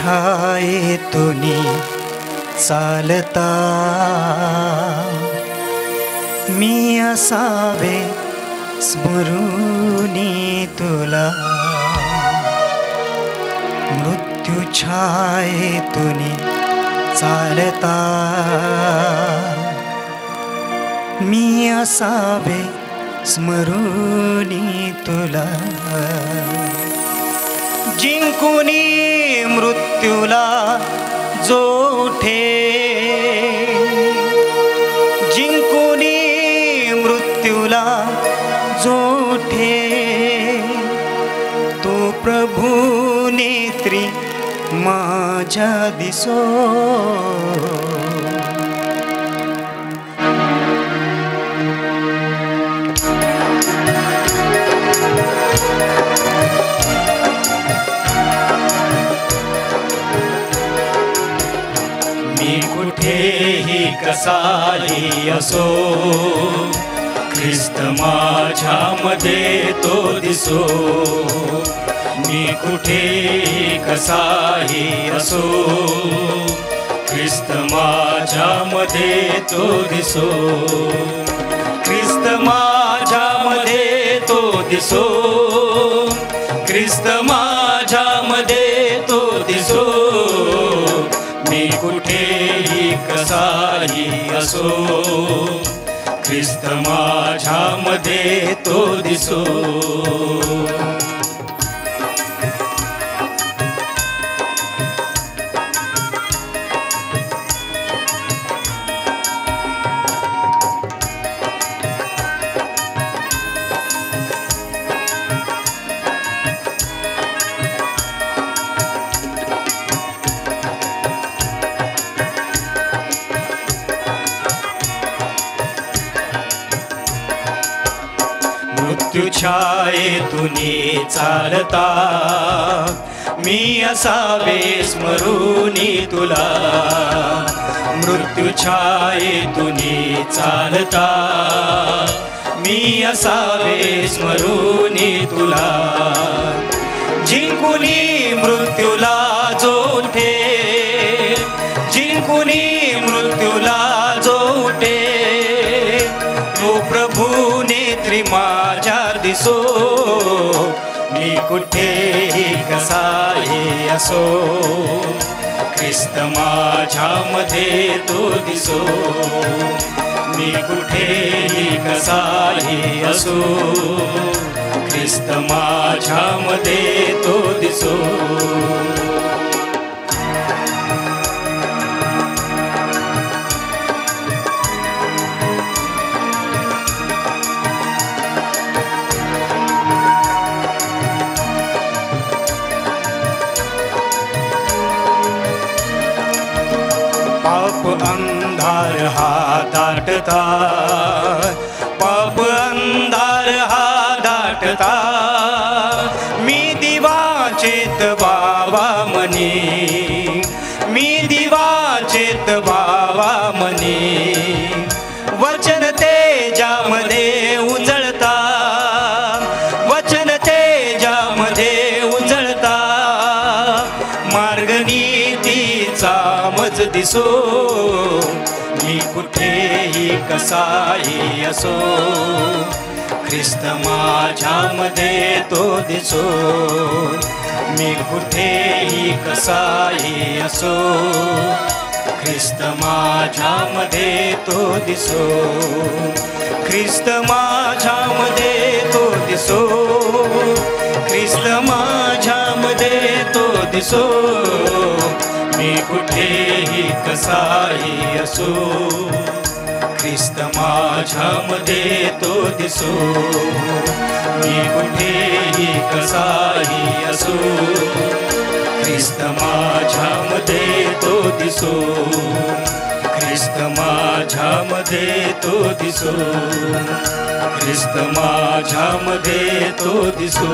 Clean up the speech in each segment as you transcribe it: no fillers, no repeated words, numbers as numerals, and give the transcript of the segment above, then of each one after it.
छायेतूनी चालता मी असावे स्मरुनी तुला मृत्यू छायेतूनी चालता मी असावे स्मरुनी तुला जिंकुनी मृत्यूला जो उठे जिंकुनी मृत्यूला जो उठे तो प्रभू नेत्री माझ्या दिसो मी कुठेही कसाही असो ख्रिस्त माझ्यामध्ये तो दिसो मी कुठेही कसाही असो ख्रिस्त माझ्यामध्ये तो दिसो ख्रिस्त माझ्यामध्ये तो दिसो ख्रिस्त माझ्यामध्ये तो दिसो मी कुठेही कसाही असो ख्रिस्त माझ्यामध्ये तो दिसो मृत्यू छायेतूनी चालता मी असावे स्मरुनी तुला मृत्यू छायेतूनी चालता मी असावे स्मरुनी तुला जिंकुनी मृत्यूला जो उठे जिंकुनी मृत्यूला जो उठे तो प्रभू नेत्री माझ्या दिसो मी कुठेही कसाही असो ख्रिस्त माझ्यामध्ये तो दिसो मी कुठेही कसाही असो ख्रिस्त माझ्यामध्ये तो दिसो पाप अंधार हा दाटता पाप अंधार हा दाटता मी दिवा चेतवावा मनी मी दिवा चेतवावा मनी वचन तेजामध्ये उजळता वचन तेजामध्ये उजळता मार्ग नीतीचा मज दिसो मी कुठेही कसाही असो ख्रिस्त माझ्यामध्ये तो दिसो मी कुठेही कसाही असो ख्रिस्त माझ्यामध्ये तो दिसो ख्रिस्त माझ्यामध्ये तो दिसो ख्रिस्त माझ्यामध्ये तो दिसो मी कुठेही कसाही असो ख्रिस्त माझ्यामध्ये तो दिसो मी कुठेही कसाही असो ख्रिस्त माझ्यामध्ये तो दिसो ख्रिस्त माझ्यामध्ये तो दिसो ख्रिस्त माझ्यामध्ये तो दिसो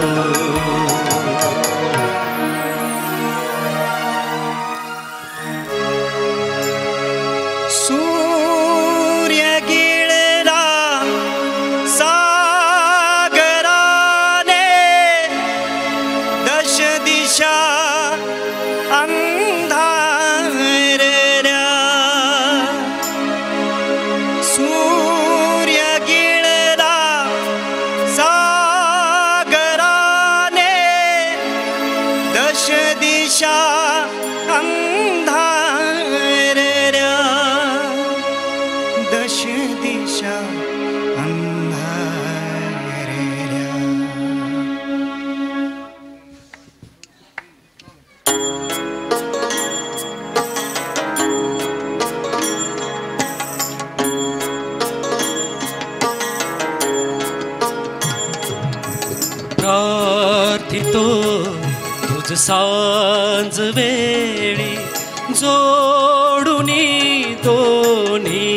सूर्य गिळला सागराने दश दिशा अंग तुझ सांज वेळी जोडुनी दोन्ही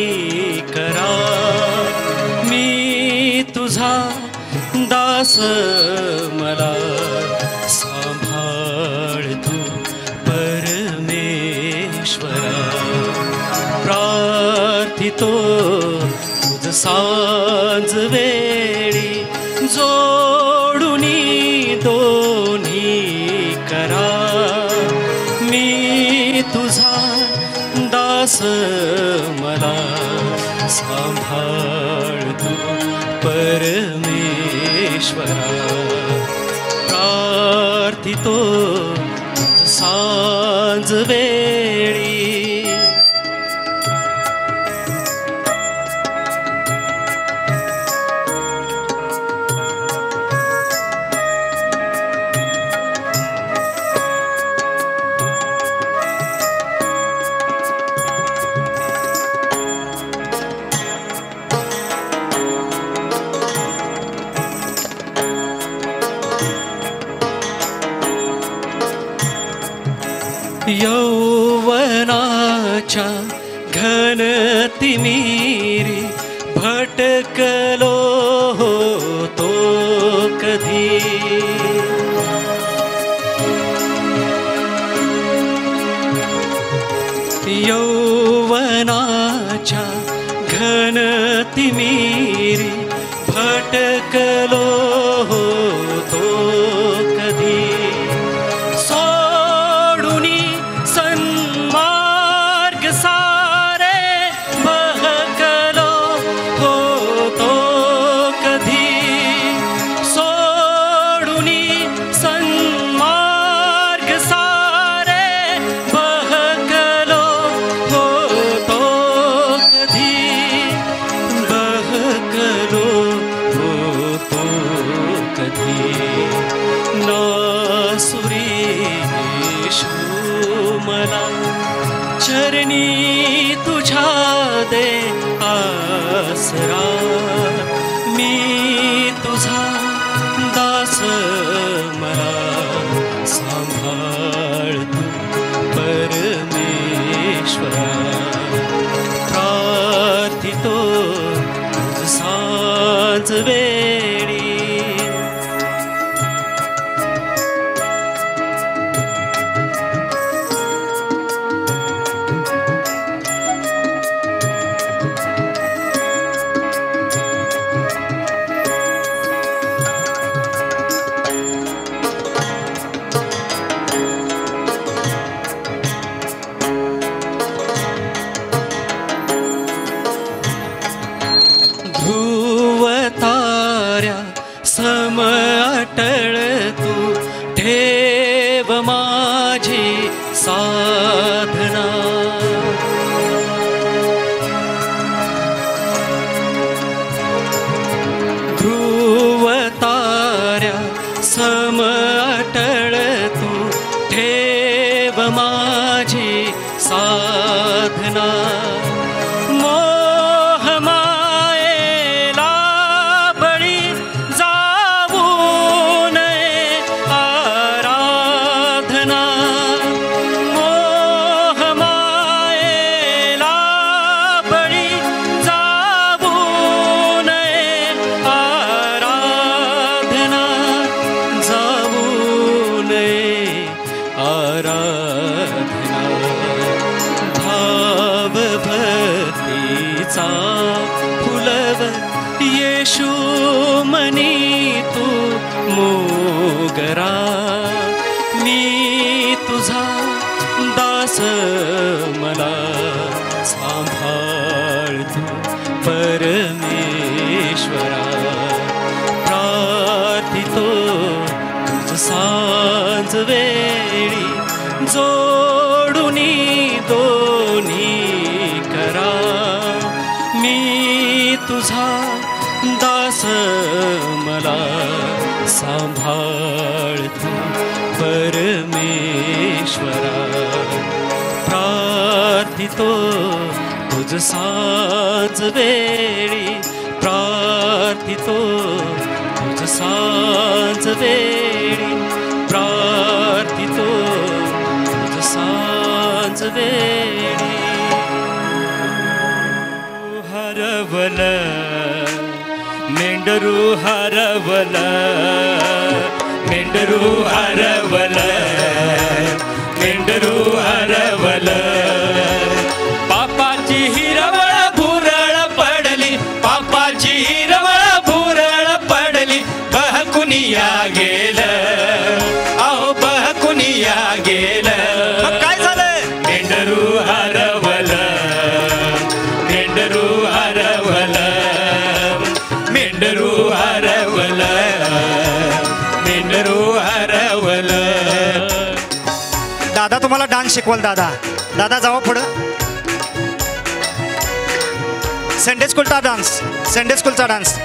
करा मी तुझा दास मला सांभाळ तू परमेश्वरा प्रार्थितो तुझ सांज वेळी जोडुनी दोन्ही करा मी तुझा दास मला सांभाळ तू परमेश्वरा प्रार्थितो सांज वेळी यौवनाच्या घनतिमिरी भटकलो होतो कधी यौवनाच्या घनतिमिरी भटकलो होतो कधी चरणी तुझ्या दे आसरा मी तुझा दास मला सांभाळ तू परमेश्वरा प्रार्थितो तुझ सांज वेळी सम अटळ तू ठेव माझी साधना ध्रुव ताऱ्या सम अटळ तू ठेव माझी साधना फुलव येशू मनी तू मोगरा मी तुझा दास मला सांभाळ तू परमेश्वरा प्रार्थितो तुझ सांज वेळी जोडुनी दोन्ही करा मी तुझा दास मला सांभाळ तू परमेश्वरा प्रार्थितो तुझ सांज वेळी प्रार्थितो तुझ सांज वेळी प्रार्थितो वेळी. हरवल मेंढरू हरवल, मेंढरू हरवल, मेंढरू हरवल. पापाची हिरवळ भुरळ पडली, पापाची हिरवळ भुरळ पडली. बहकुनिया गेलं, अहो बहकुनिया गेलं. काय झालं? मेंढरू हरवल, मेंढरू हरवल, मेंढरू हरवल, मेंढरू हरवल. दादा तुम्हाला डान्स शिकवल. दादा दादा जावा पुढं. संडे स्कूलचा डान्स, संडे स्कूलचा डान्स.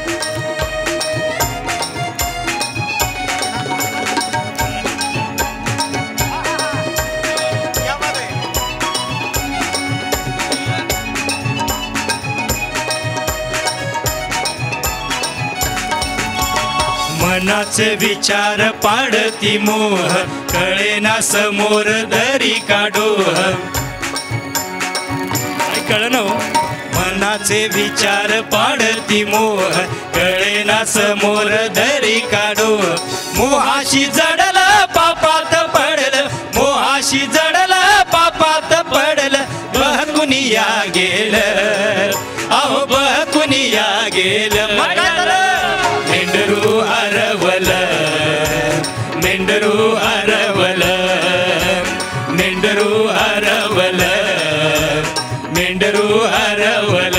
मनाचे विचार पाडती मोह, कळेना समोर दरी काढोह. कळलं ना? मनाचे विचार पाडती मोह, कळेना समोर दरी काढोह. मोहाशी जडल पापात पडल, मोहाशी जडल पापात पडल. बहकुनिया गेलं, अहो बहकुनिया गेलं. मेंढरू हरवल, मेंढरू हरवल, मेंढरू हरवल, मेंढरू हरवल.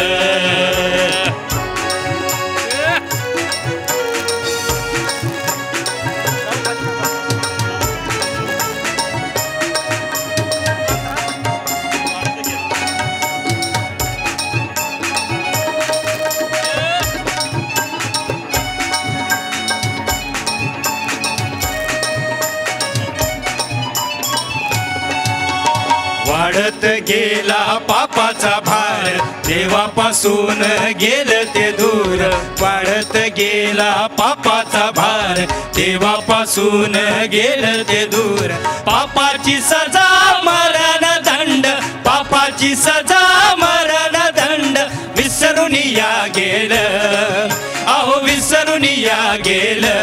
वाढत गेला पापाचा भार, देवापासून गेलं ते दूर. वाढत गेला पापाचा भार, देवापासून गेलं ते दूर. पापाची सजा मरण दंड, पापाची सजा मरण दंड. विसरून या गेलं, अहो विसरून या गेलं.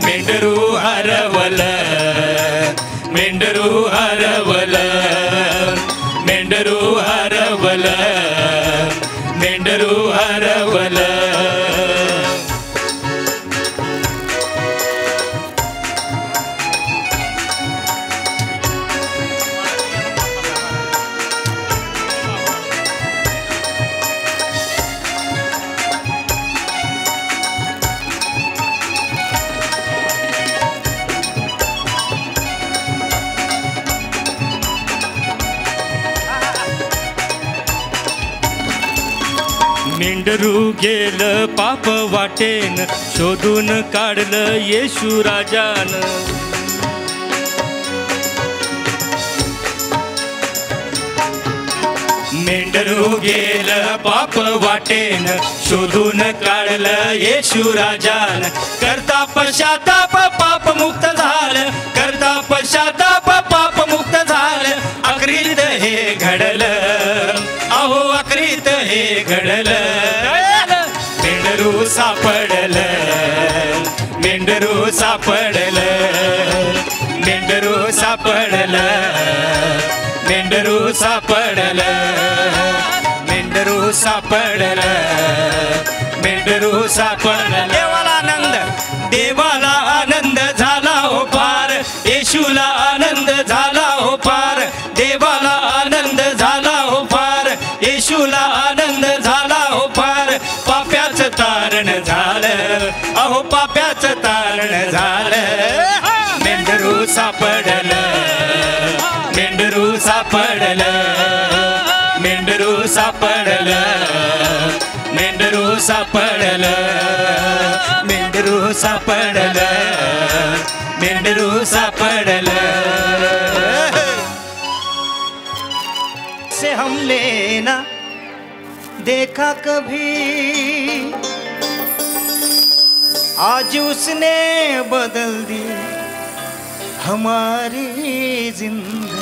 मेंढरू हरवल, मेंढरू हरवल, मेंढरू हरवल, मेंढरू हरवल. मेंढरू गेलं पाप वाटेन, शोधून काढलं येशू राजान. मेंढरू गेलं पाप वाटेन, शोधून काढलं येशू राजान. करता पश्चाताप पाप मुक्त झालं, करता पश्चाताप पाप मुक्त झालं. अक्रीत हे घडलं, अहो अक्रीत हे घडलं. मेंढरू सापडलं, मेंढरू सापडलं, मेंढरू सापडलं, मेंढरू सापडलं, मेंढरू सापडलं, मेंढरू सापडलं. देवाला आनंद, देवाला आनंद झाला हो पार, येशूला आनंद झाला हो पार. देवाला आनंद झाला हो पार, येशूला आनंद झाला हो पार. पाप्याचं तारण झालं, अहो पाप्याचं तारण झालं. मेंढरू सापडलं, मेंढरू सापडलं, मेंढरू सापडलं, मेंढरू सापडलं, मेंढरू सापडलं, मेंढरू सापडलं. से हमने ना देखा कभी, आज उसने बदल दी हमारी जिंदगी.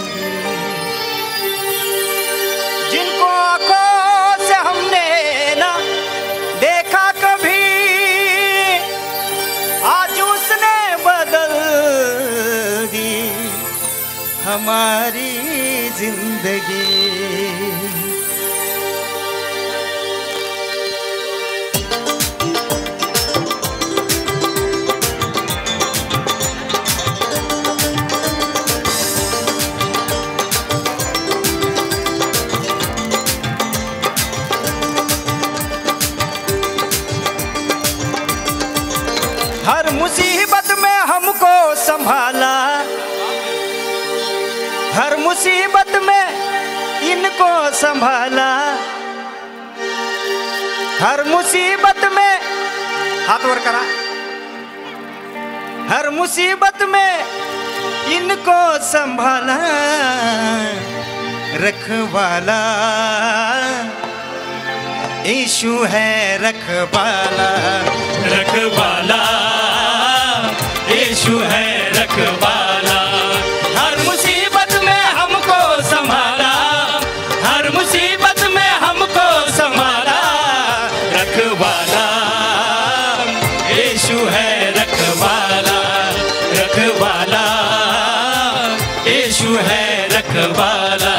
हर मुसीबत में हमको संभाला, हर मुसीबत में इनको संभाला, हर मुसीबत में हाथ ऊपर करा, हर मुसीबत में इनको संभाला, रखवाला यीशु है रखवाला, रखवाला यीशु है रखवाला। हर मुसीबत में हमको संभाला, हर मुसीबत में हमको संभाला, रखवाला यीशु है रखवाला, रखवाला यीशु है रखवाला।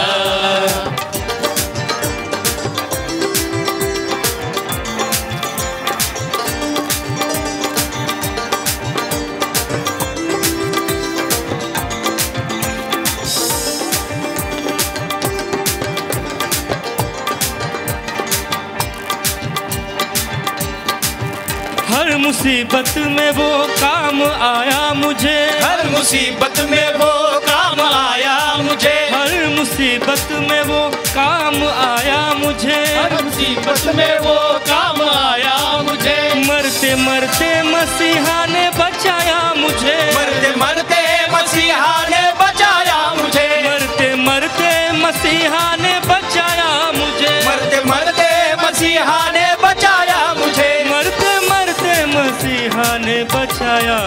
हर मुसीबत में वो काम आया मुझे, हर मुसीबत में वो काम आया मुझे, हर मुसीबत में वो काम आया मुझे, हर मुसीबत में वो काम आया मुझे। मरते मरते मसीहा ने बचाया मुझे, मरते मरते मसीहा ने बचाया मुझे, मरते मरते मसीहा ने बचाया मुझे, मरते मरते मसीहा ने बचाया मुझे, मरते मरते मसीहा ने बचाया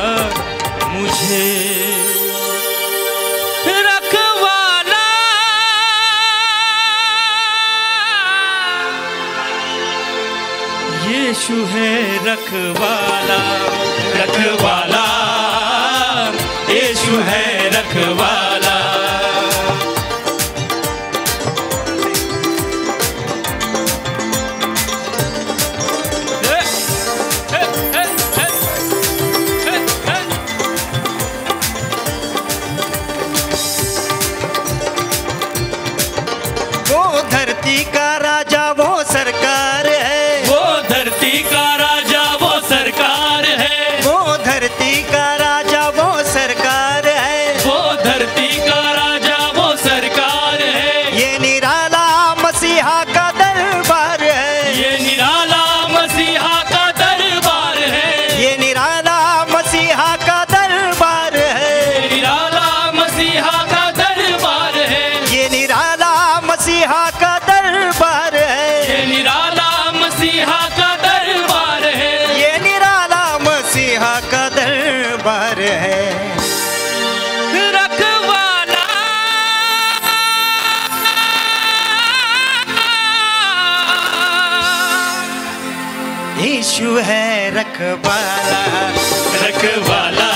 मुझे। रखवाला यीशु है रखवाला, रखवाला यीशु है रखवाला। वो धरती का राजा वो सरकार है, वो धरती का राजा वो सरकार है, वो धरती का राजा वो सरकार है, वो धरती का राजा वो सरकार है। ये निराला मसीहा का दरबार है, ये निराला मसीहा का दरबार है, ये निराला मसीहा का दरबार है, ये निराला मसीहा का दरबार है, ये निराला मसीहा का दरबार है, ये निराला मसीहा का दरबार है, ये निराला मसीहा का दरबार है। रखवाला यीशु है रखवाला, रखवाला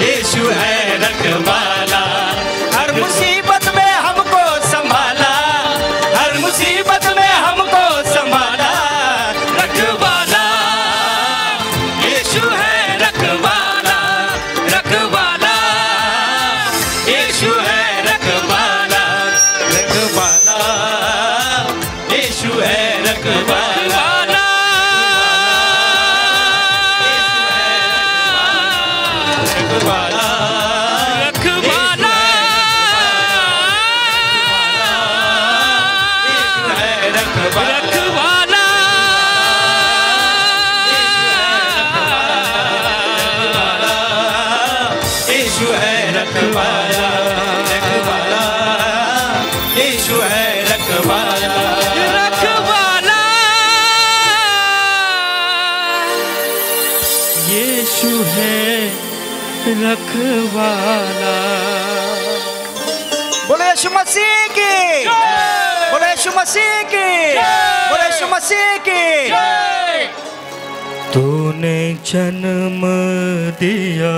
यीशु है रखवाला। हर मुसीबत में हमको संभाला, हर मुसीबत में हमको संभाला, रखवाला यीशु है रखवाला, रखवाला यीशु है रखवाला, रखवाला यीशु है रखवाला। रखवाला रखवाला रखवाला यीशु है रखवाला, रखवाला यीशु है रखवाला। रखवाला यीशु है रखवाला। बोले यीशु मसीह की, बोले यीशु मसीह की, बोले यीशु मसीह की। तूने जन्म दिया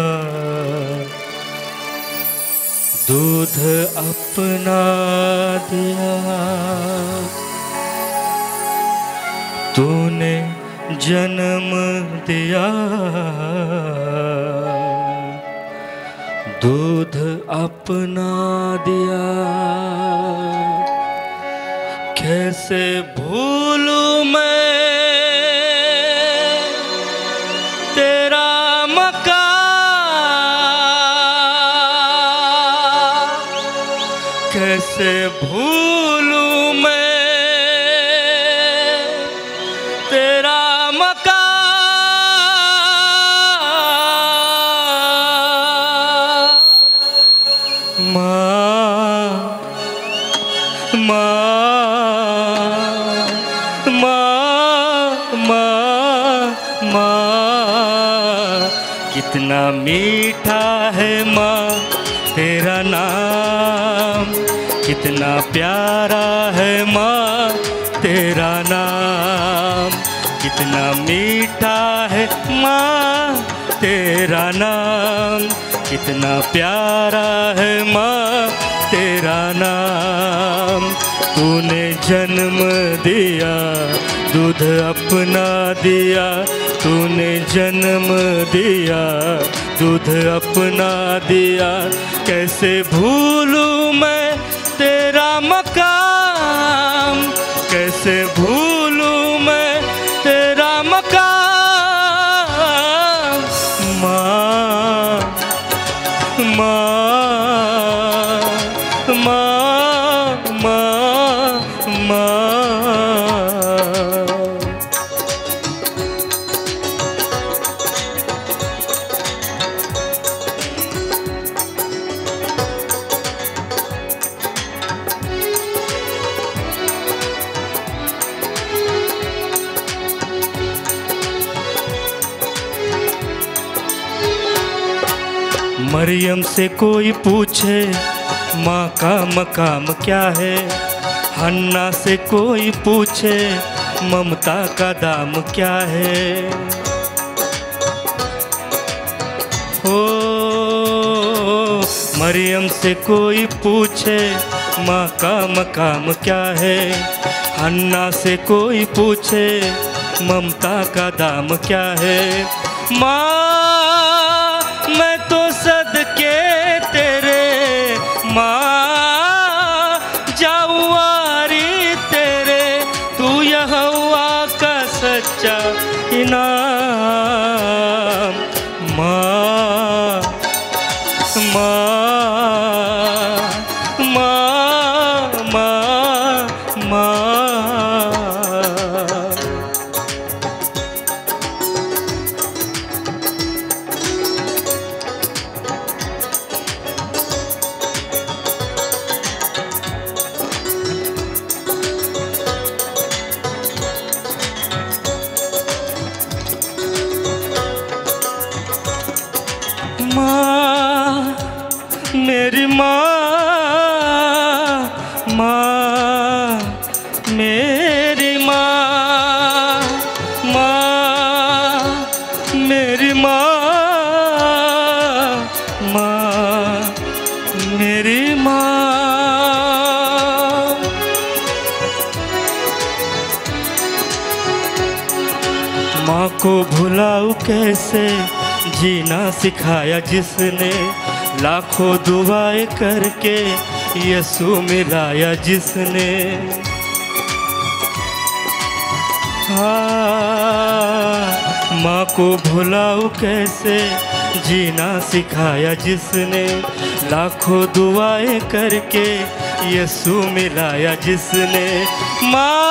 दूध अपना दिया, तूने जन्म दिया, दूध अपना दिया। कैसे भूलूं मैं तेरा मकान, कैसे भूलूं मैं तेरा मकान। माँ माँ कितना मीठा है माँ तेरा नाम, कितना प्यारा है माँ तेरा नाम, कितना मीठा है माँ तेरा नाम, कितना प्यारा है माँ तेरा नाम। तूने जन्म दिया, दूध अपना दिया, तूने जन्म दिया, दूध अपना दिया। कैसे भूलूं मैं तेरा मकाम, कैसे भूलूं मैं तेरा मकाम। माँ माँ माँ माँ माँ। मरियम से कोई पूछे माँ का मकाम क्या है, हन्ना से कोई पूछे ममता का दाम क्या है। हो मरियम से कोई पूछे माँ का मकाम क्या है, हन्ना से कोई पूछे ममता का दाम क्या है। माँ मैं तो सदके तेरे, माँ जाऊआरी तेरे, तू यहोवा का सच्चा इनाम। माँ माँ माँ माँ माँ। माँ मेरी माँ, माँ मेरी माँ, माँ मेरी माँ, माँ मेरी माँ। माँ को भुलाऊं कैसे, जीना सिखाया जिसने, लाखों दुआएं करके यीशु मिलाया जिसने। हाँ माँ को भुलाऊं कैसे, जीना सिखाया जिसने, लाखों दुआएं करके यीशु मिलाया जिसने। माँ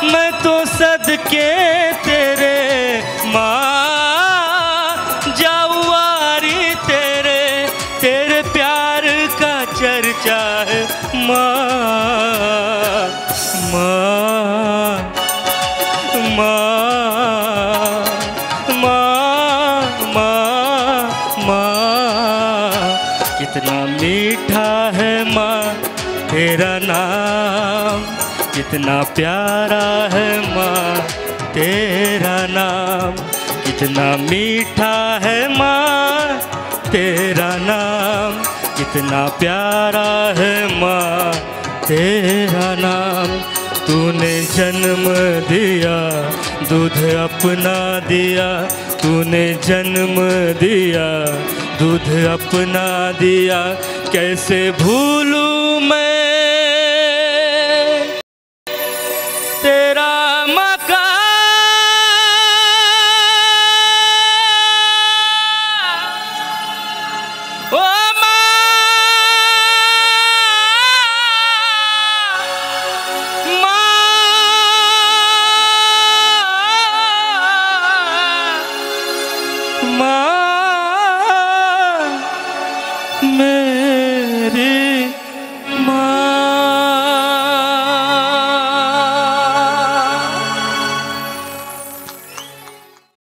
मैं तो सदके तेरे, माँ जाऊआरी तेरे, तेरे प्यार का चर्चा है माँ। माँ माँ माँ माँ माँ। कितना मीठा है माँ तेरा नाम, कितना प्यारा है माँ तेरा नाम, कितना मीठा है माँ तेरा नाम, कितना प्यारा है माँ तेरा नाम। तूने जन्म दिया, दूध अपना दिया, तूने जन्म दिया, दूध अपना दिया। कैसे भूलूं मैं